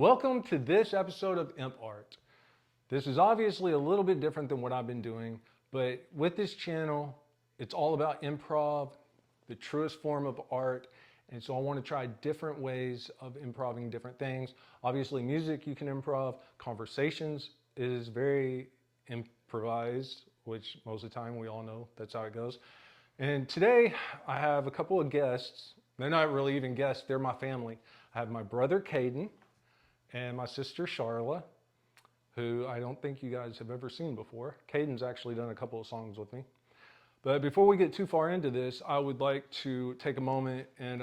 Welcome to this episode of Imp Art. This is obviously a little bit different than what I've been doing, but with this channel, it's all about improv, the truest form of art. And so I want to try different ways of improving different things. Obviously, music you can improv, conversations is very improvised, which most of the time we all know that's how it goes. And today I have a couple of guests. They're not really even guests, they're my family. I have my brother Caden and my sister Charla, who I don't think you guys have ever seen before. Caden's actually done a couple of songs with me. But before we get too far into this, I would like to take a moment and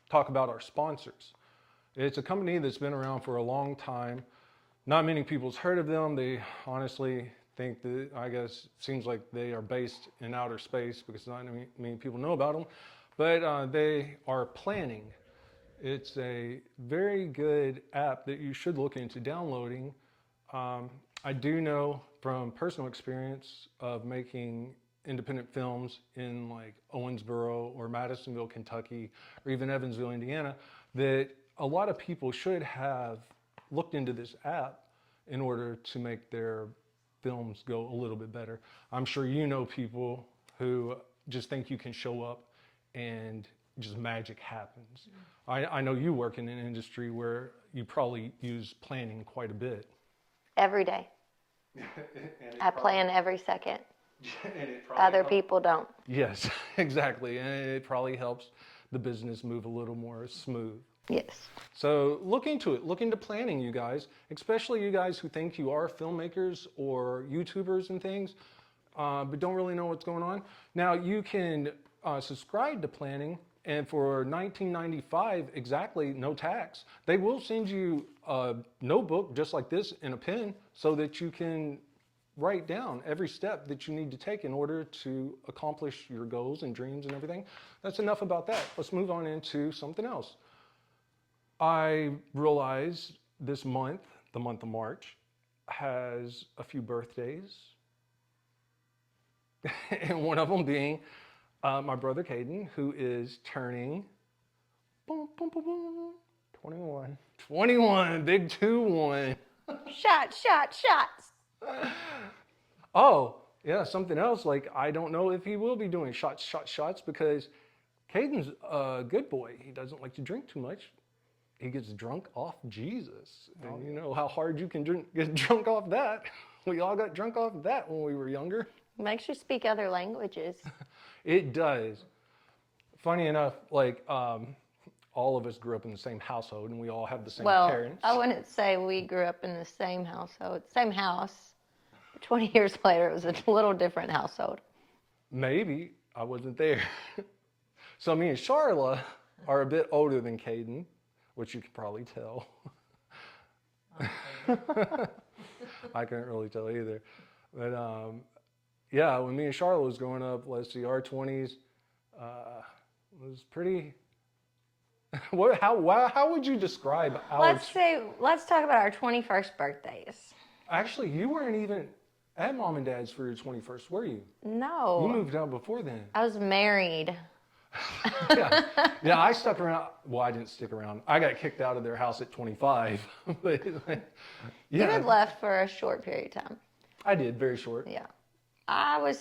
talk about our sponsors. It's a company that's been around for a long time. Not many people's heard of them. They honestly think that, I guess, seems like they are based in outer space because not many people know about them. But they are Planning. It's a very good app that you should look into downloading. I do know from personal experience of making independent films in like Owensboro or Madisonville, Kentucky, or even Evansville, Indiana, that a lot of people should have looked into this app in order to make their films go a little bit better. I'm sure you know people who just think you can show up and just magic happens. I know you work in an industry where you probably use planning quite a bit. Every day. I plan every second. Other people don't. Yes, exactly. And it probably helps the business move a little more smooth. Yes. So look into it. Look into planning, you guys, especially you guys who think you are filmmakers or YouTubers and things, but don't really know what's going on. Now you can subscribe to Planning, and for $19.95 exactly, no tax, they will send you a notebook just like this and a pen so that you can write down every step that you need to take in order to accomplish your goals and dreams and everything. That's enough about that. Let's move on into something else. I realize this month, the month of March, has a few birthdays. And one of them being my brother Caden, who is turning 21. 21, big 2-1. Shots. Oh, yeah, something else. Like, I don't know if he will be doing shots because Caden's a good boy. He doesn't like to drink too much. He gets drunk off Jesus. And you know how hard you can get drunk off that. We all got drunk off that when we were younger. Makes you speak other languages. It does. Funny enough, like all of us grew up in the same household and we all have the same parents. I wouldn't say we grew up in the same household, same house. 20 years later, it was a little different household. Maybe. I wasn't there. So me and Charla are a bit older than Caden, which you can probably tell. I couldn't really tell either. But yeah, when me and Charlotte was growing up, let's see, our 20s was pretty. How would you describe our? Let's talk about our 21st birthdays. Actually, you weren't even at Mom and Dad's for your 21st, were you? No. You moved out before then. I was married. Yeah, I stuck around. Well, I didn't stick around. I got kicked out of their house at 25. But yeah. You had left for a short period of time. I did, very short. Yeah. I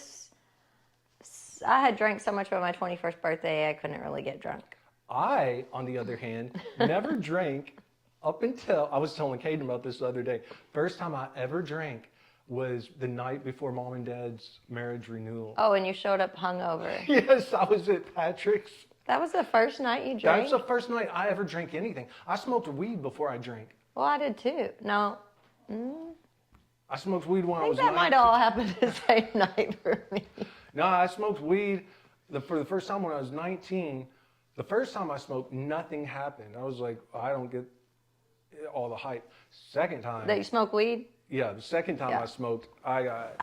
had drank so much by my 21st birthday, I couldn't really get drunk. I, on the other hand, never drank up until, I was telling Caden about this the other day. First time I ever drank was the night before Mom and Dad's marriage renewal. Oh, and you showed up hungover. Yes, I was at Patrick's. That was the first night you drank? That's the first night I ever drank anything. I smoked weed before I drank. Well, I did too. No. I smoked weed when I was 19. That might all happen the same night for me. No, I smoked weed for the first time when I was 19. The first time I smoked, nothing happened. I was like, I don't get all the hype. Second time. That you smoke weed? Yeah, the second time I smoked, I got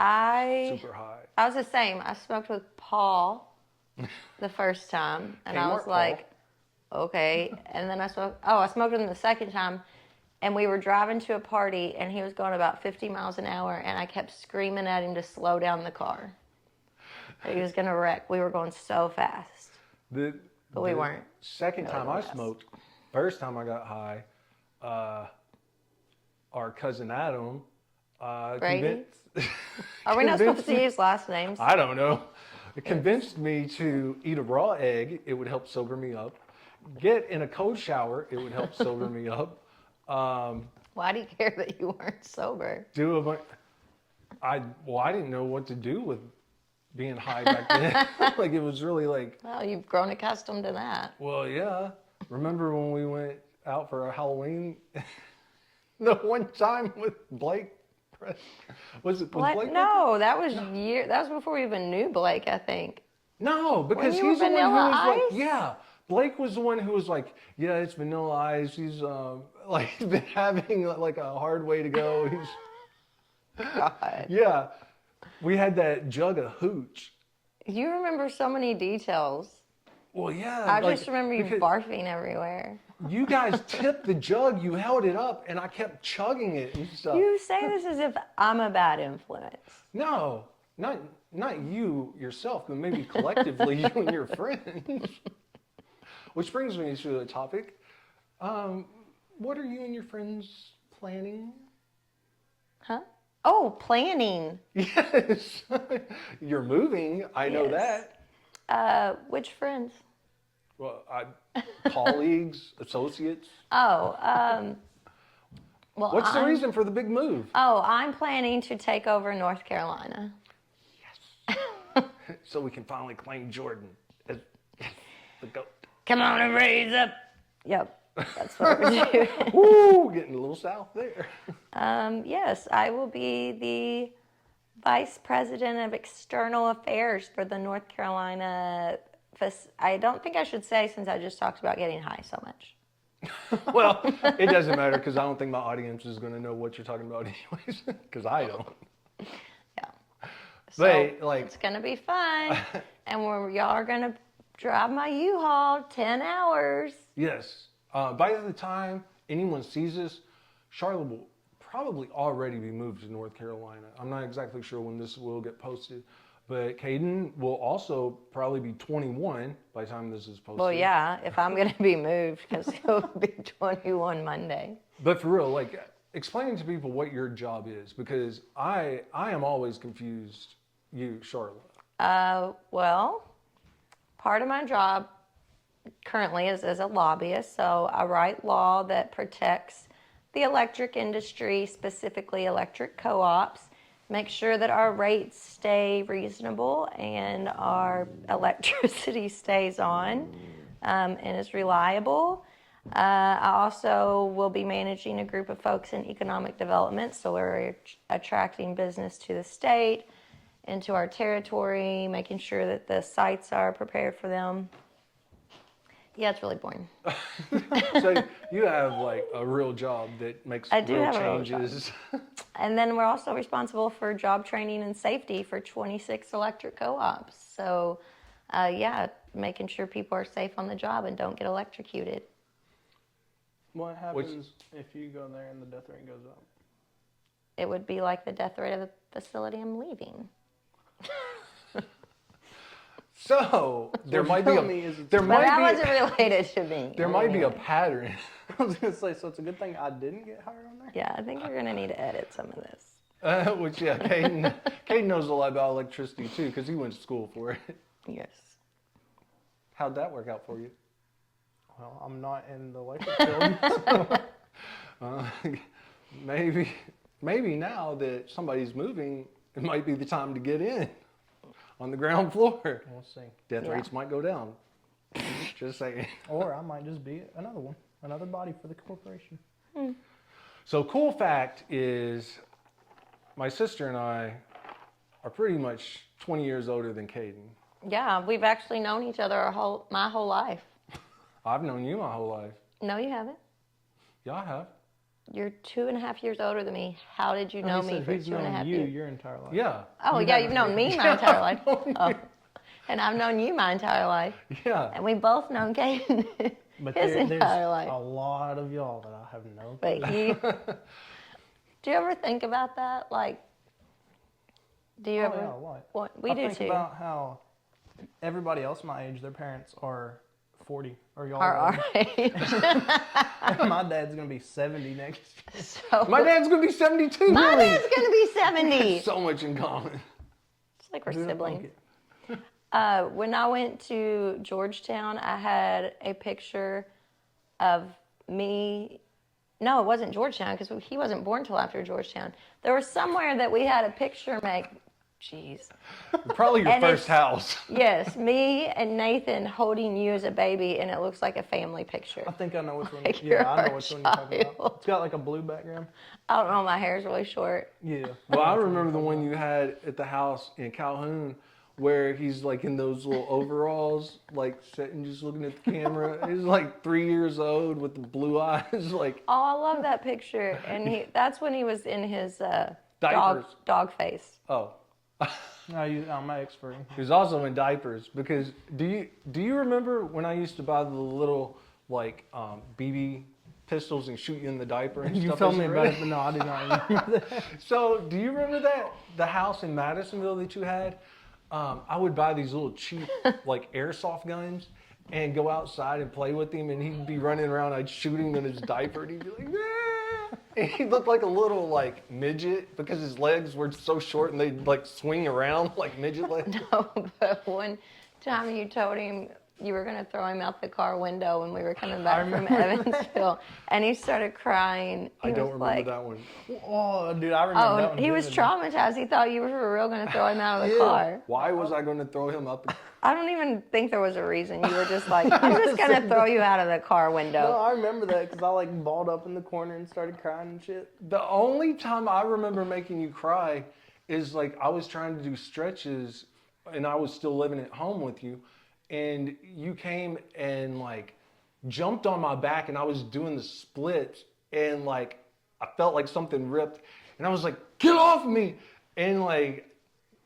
super high. I was the same. I smoked with Paul the first time, and I was like, okay. And then I smoked with him the second time, and we were driving to a party, and he was going about 50 miles an hour, and I kept screaming at him to slow down the car. He was going to wreck. We were going so fast. But we weren't. Second time I smoked, first time I got high, our cousin Adam Brady? convinced, Are we not supposed convinced to me- use last names? I don't know. It convinced me to eat a raw egg. It would help sober me up. Get in a cold shower. It would help sober me up. Why do you care that you weren't sober? Do a bunch. I didn't know what to do with being high back then. Like it was really like, Well, you've grown accustomed to that. well, yeah. Remember when we went out for a Halloween? The one time with Blake. Was What? Blake? No, that was That was before we even knew Blake, I think. No, because you were he's the one who Vanilla was like, Ice? yeah. Blake was the one who was like, yeah, it's Vanilla Ice. He's like he's been having like a hard way to go. He's God. yeah. We had that jug of hooch. You remember so many details. Well, yeah. I like, just remember you because barfing everywhere. you guys tipped the jug. You held it up, and I kept chugging it and stuff. You say this as if I'm a bad influence. No, not you yourself, but maybe collectively you and your friends. Which brings me to a topic. What are you and your friends planning? Huh? Oh, planning. Yes, you're moving. I know Yes. that. Which friends? Well, colleagues, associates. Oh, well, What's the reason for the big move? Oh, I'm planning to take over North Carolina. So we can finally claim Jordan as the GOAT. Come on and raise up. Yep, that's what we're doing. Woo, getting a little south there. Yes, I will be the Vice President of External Affairs for the North Carolina. I don't think I should say since I just talked about getting high so much. Well, it doesn't matter because I don't think my audience is going to know what you're talking about anyways, because I don't. Yeah. So But, like- it's gonna be fun, and y'all are gonna drive my U-Haul 10 hours. Yes. By the time anyone sees this, Charlotte will probably already be moved to North Carolina. I'm not exactly sure when this will get posted, but Caden will also probably be 21 by the time this is posted. Well, yeah, if I'm gonna be moved, because he'll be 21 Monday. But for real, like, explain to people what your job is, because I am always confused, you, Charlotte. Well, part of my job currently is as a lobbyist, so I write law that protects the electric industry, specifically electric co-ops, make sure that our rates stay reasonable and our electricity stays on and is reliable. I also will be managing a group of folks in economic development, so we're attracting business to the state, into our territory, making sure that the sites are prepared for them. Yeah, it's really boring. So you have like a real job that makes I do real have a real job. changes. And then we're also responsible for job training and safety for 26 electric co-ops. So, yeah, making sure people are safe on the job and don't get electrocuted. What happens if you go there and the death rate goes up? It would be like the death rate of the facility I'm leaving. So there might be tell me is a it's- there But might that be wasn't related to me. there might be a pattern. I was gonna say, so it's a good thing I didn't get hired on there. Yeah, I think you're going to need to edit some of this. Which yeah, Caden knows a lot about electricity too because he went to school for it. Yes. How'd that work out for you? Well, I'm not in the electric field. Maybe now that somebody's moving, it might be the time to get in on the ground floor. We'll see. Death Yeah. rates might go down. Just saying. Or I might just be another one, another body for the corporation. So cool fact is my sister and I are pretty much 20 years older than Caden. Yeah, we've actually known each other my whole life. I've known you my whole life. No, you haven't. Yeah, I have. You're 2.5 years older than me. How did you know He me said for he's 2.5 known you years? your entire life. Yeah. Oh, You yeah, haven't you've known been. me my entire life. Oh. And I've known you my entire life. Yeah. And we both known Caden But his there's entire life. a lot of y'all that I have no. But do you ever think about that? Like, do you Oh, ever? yeah, a lot. What we I do think too. about how everybody else my age, their parents are 40. Or y'all our age. My dad's going to be 70 next year. So My dad's gonna be 72. my really? dad's gonna be 70. So much in common. It's like we're Who'd have siblings. thunk it? When I went to Georgetown, I had a picture of me. No, it wasn't Georgetown because he wasn't born till after Georgetown. There was somewhere that we had a picture make. Jeez. Probably your And first it's- house. Yes, me and Nathan holding you as a baby, and it looks like a family picture. I think I know which one. Like Yeah, I you're know which one you're talking about. child. It's got like a blue background. I don't know, my hair's really short. Yeah. Well, I remember the one you had at the house in Calhoun where he's like in those little overalls, like sitting just looking at the camera. He's like 3 years old with the blue eyes, like Oh, I love that picture. And that's when he was in his Diapers. dog face. oh. No, I'm expert. He was also in diapers because do you remember when I used to buy the little like BB pistols and shoot you in the diaper and You stuff? told as me a about kid? it, but no, I did not remember that. So, do you remember the house in Madisonville that you had? I would buy these little cheap like airsoft guns and go outside and play with him, and he'd be running around. I'd shoot him in his diaper, and he'd be like, "Ah!" And he looked like a little like midget because his legs were so short and they'd like swing around like midget legs. No, but one time you told him you were going to throw him out the car window when we were coming back from Evansville, and he started crying. I He don't was remember like, that one. Oh, dude, I remember that Oh, one. he was vividly. traumatized. He thought you were for real going to throw him out of the Yeah. car. Why was I going to throw him up? I don't even think there was a reason. You were just like, I'm just going to throw you out of the car No, window. I remember that because I like balled up in the corner and started crying and shit. The only time I remember making you cry is like I was trying to do stretches and I was still living at home with you, and you came and like jumped on my back and I was doing the splits and like I felt like something ripped and I was like, get off of me, and like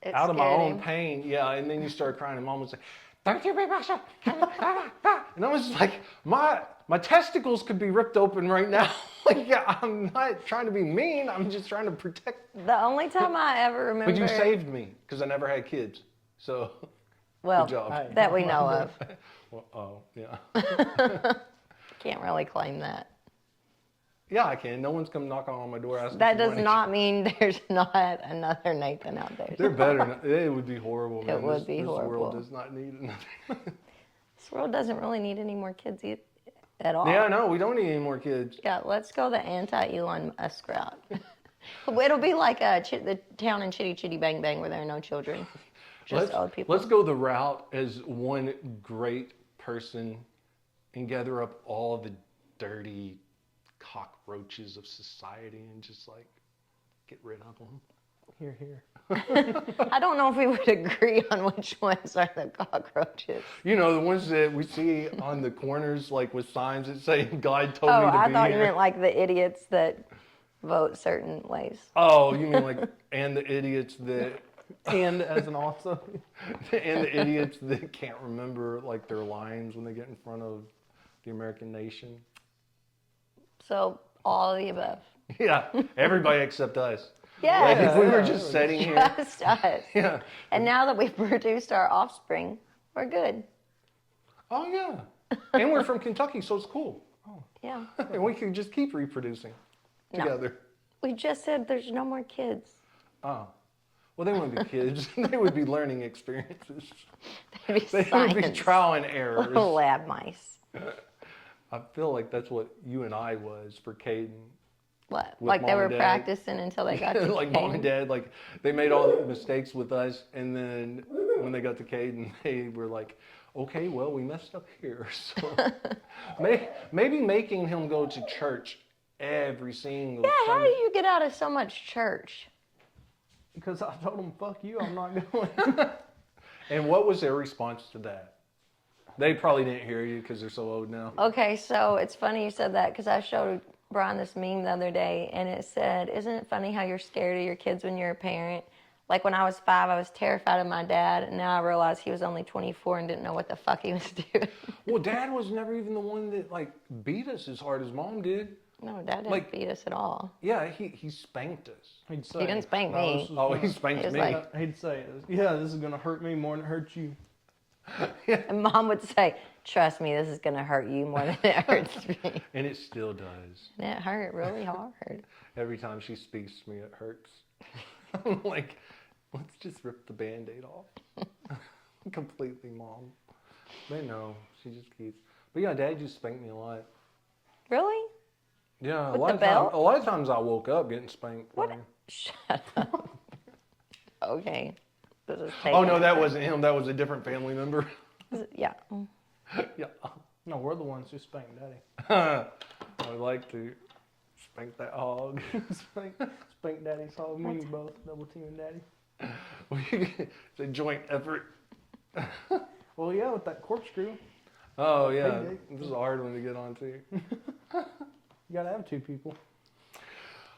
It out of my scared own him. pain. Yeah, and then you started crying and mom was like, don't you be Russia. And I was like, my testicles could be ripped open right now. Like, yeah, I'm not trying to be mean. I'm just trying to protect. The only time I ever remember. But you saved me because I never had kids. So, well, good job. Hey. that we know of. Well, oh, yeah. Can't really claim that. Yeah, I can. No one's come knocking on my door asking That for does money. not mean there's not another Nathan out there. They're better. It would be horrible. Man. would be this horrible. world does not need another. This world doesn't really need any more kids at all. Yeah, no, we don't need any more kids. Yeah, let's go the anti-Elon Musk route. It'll be like the town in Chitty Chitty Bang Bang where there are no children, just old people. Let's go the route as one great person and gather up all the dirty cockroaches of society and just like get rid of them. Here, here. I don't know if we would agree on which ones are the cockroaches. You know, the ones that we see on the corners, like with signs that say "God told Oh, me to I be thought you here." meant like the idiots that vote certain ways. Oh, you mean like and the idiots that And as an also. and the idiots that can't remember like their lines when they get in front of the American nation. So all of the above. Yeah, everybody except us. Yes, Like if we were Yeah. just sitting here. just us. Yeah. And now that we've produced our offspring, we're good. Oh yeah. And we're from Kentucky, so it's cool. Yeah. And we can just keep reproducing No. together. We just said there's no more kids. Oh. Well, they wouldn't be kids. They would be learning experiences. They'd be They would be science. trial and errors. Little lab mice. I feel like that's what you and I was for Caden. What? With Like they mom were and dad. practicing until they got to Like mom Caden? and dad, like they made all the mistakes with us, and then when they got to Caden, they were like, "Okay, well, we messed up here." So maybe making him go to church every single Yeah, how Sunday. do you get out of so much church? Because I told them, fuck you, I'm not going. And what was their response to that? They probably didn't hear you because they're so old now. Okay, so it's funny you said that because I showed Brian this meme the other day, and it said, "Isn't it funny how you're scared of your kids when you're a parent? Like when I was 5, I was terrified of my dad, and now I realize he was only 24 and didn't know what the fuck he was doing." Well, Dad was never even the one that like beat us as hard as Mom did. No, Dad didn't Like- beat us at all. Yeah, he spanked us. He'd say, He didn't spank "No, me." this is Oh, gonna- he spanked He was me. like- He'd say, yeah, this is going to hurt me more than it hurts you. And Mom would say, trust me, this is going to hurt you more than it hurts me. And it still does. And it hurt really hard. Every time she speaks to me, it hurts. I'm like, let's just rip the Band-Aid off. Completely, Mom. But no, she just keeps. But yeah, Dad used to spank me a lot. Really? Yeah, With a lot the of time, belt? a lot of times I woke up getting spanked. What? by him. Shut up. Okay. This is Oh no, taking- that wasn't him. That was a different family member. Yeah. Yeah. No, we're the ones who spank Daddy. I would like to spank that hog. spank Daddy's hog. Me and you both double teaming Daddy. It's a joint effort. Well, yeah, with that corkscrew, Oh yeah, Big dick. this is a hard one to get onto. you gotta have two people.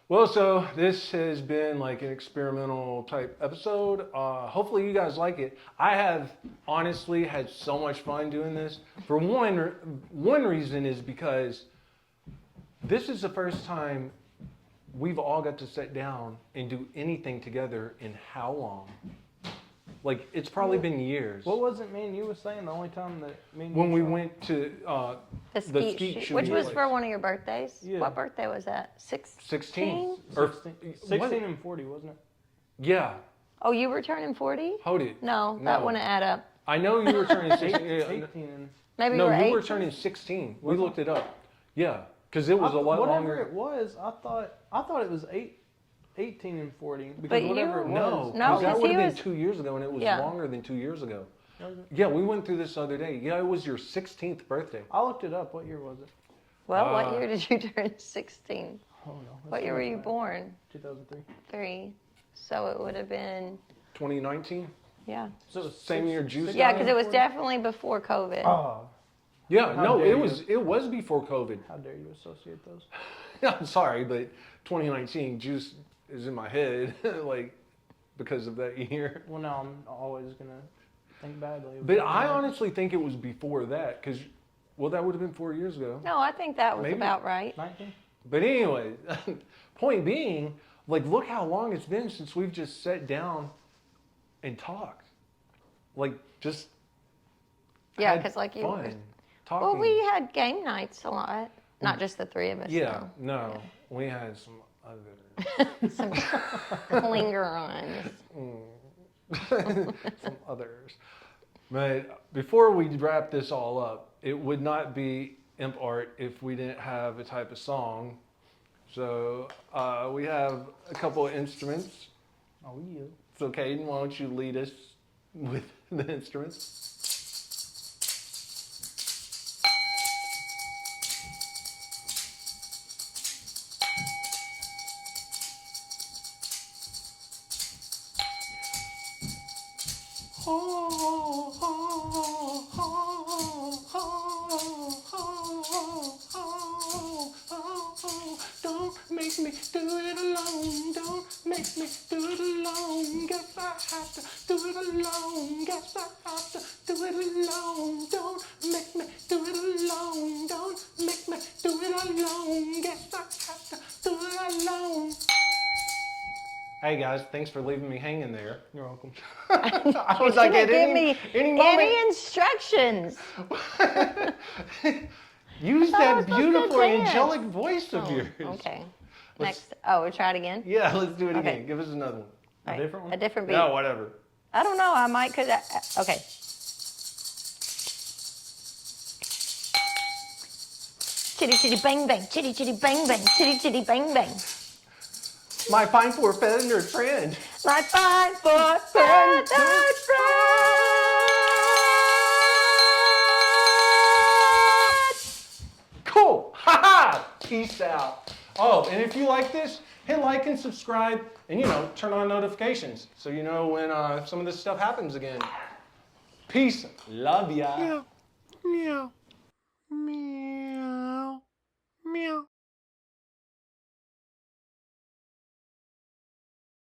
Well, so this has been like an experimental type episode. Hopefully you guys like it. I have honestly had so much fun doing this. For one reason is because this is the first time we've all got to sit down and do anything together in how long? Like, it's probably been years. What was it me and you was saying the only time that me and When you we saw- went to The skeet shoot, shooting which was place. for one of your birthdays. Yeah. What birthday was that? 16? 16, Or 16 and 40, wasn't it? Yeah. Oh, you were turning 40? Hold it. No, that No. wouldn't add up. I know you were turning 16. 18 and Maybe No, you were you 8. were turning 16. We Was it? looked it up. Yeah, because it was a lot whatever longer. it was, I thought it was 18 and 40 because But you- whatever it No, was. No, 'cause that 'cause would he have been was- 2 years ago, and it was Yeah. longer than 2 years ago. Was it? Yeah, we went through this the other day. Yeah, it was your 16th birthday. I looked it up. What year was it? Well, what Uh, year did you turn 16? Oh no. What year were you born? 2003. 3. So it would have been, 2019? yeah. So it was Same year Juice Yeah, got because it was definitely before COVID. Oh, Yeah, How no, dare it was before COVID. how dare you associate those? I'm sorry, but 2019 Juice is in my head, like, because of that year. Well, now I'm always gonna think badly. But about I it. honestly think it was before that, because, well, that would have been 4 years ago. No, I think that was Maybe. about right. 19. But anyway, point being, like, look how long it's been since we've just sat down and talked. Like, just Yeah, had because like you. fun talking. Well, we had game nights a lot. Not just the three of us. yeah, though. no, we had some other, Some clinger-ons. some others. But before we wrap this all up, it would not be Imp Art if we didn't have a type of song. So we have a couple of instruments. Oh yeah. So Caden, why don't you lead us with the instruments? Don't make me do it alone. Don't make me do it alone. Guess I have to do it alone. Guess I have to do it alone. Don't make me do it alone. Don't make me do it alone. Guess I have to do it alone. Hey guys, thanks for leaving me hanging there. You're welcome. I was You like, didn't at give any, me any moment, any instructions. use I thought I that was supposed to beautiful dance. angelic voice of yours. Okay. Let's- Next. Oh, we'll try it again. Yeah, let's do it Okay. again. Give us another one. A Right. different one? A different beat. No, whatever. I don't know. I might could. Okay. Chitty chitty bang bang. Chitty chitty bang bang. Chitty chitty bang bang. My fine four feathered friend. My fine for feathered friend. Cool. Ha ha. Peace out. Oh, and if you like this, hit like and subscribe, and turn on notifications so you know when some of this stuff happens again. Peace. Love ya.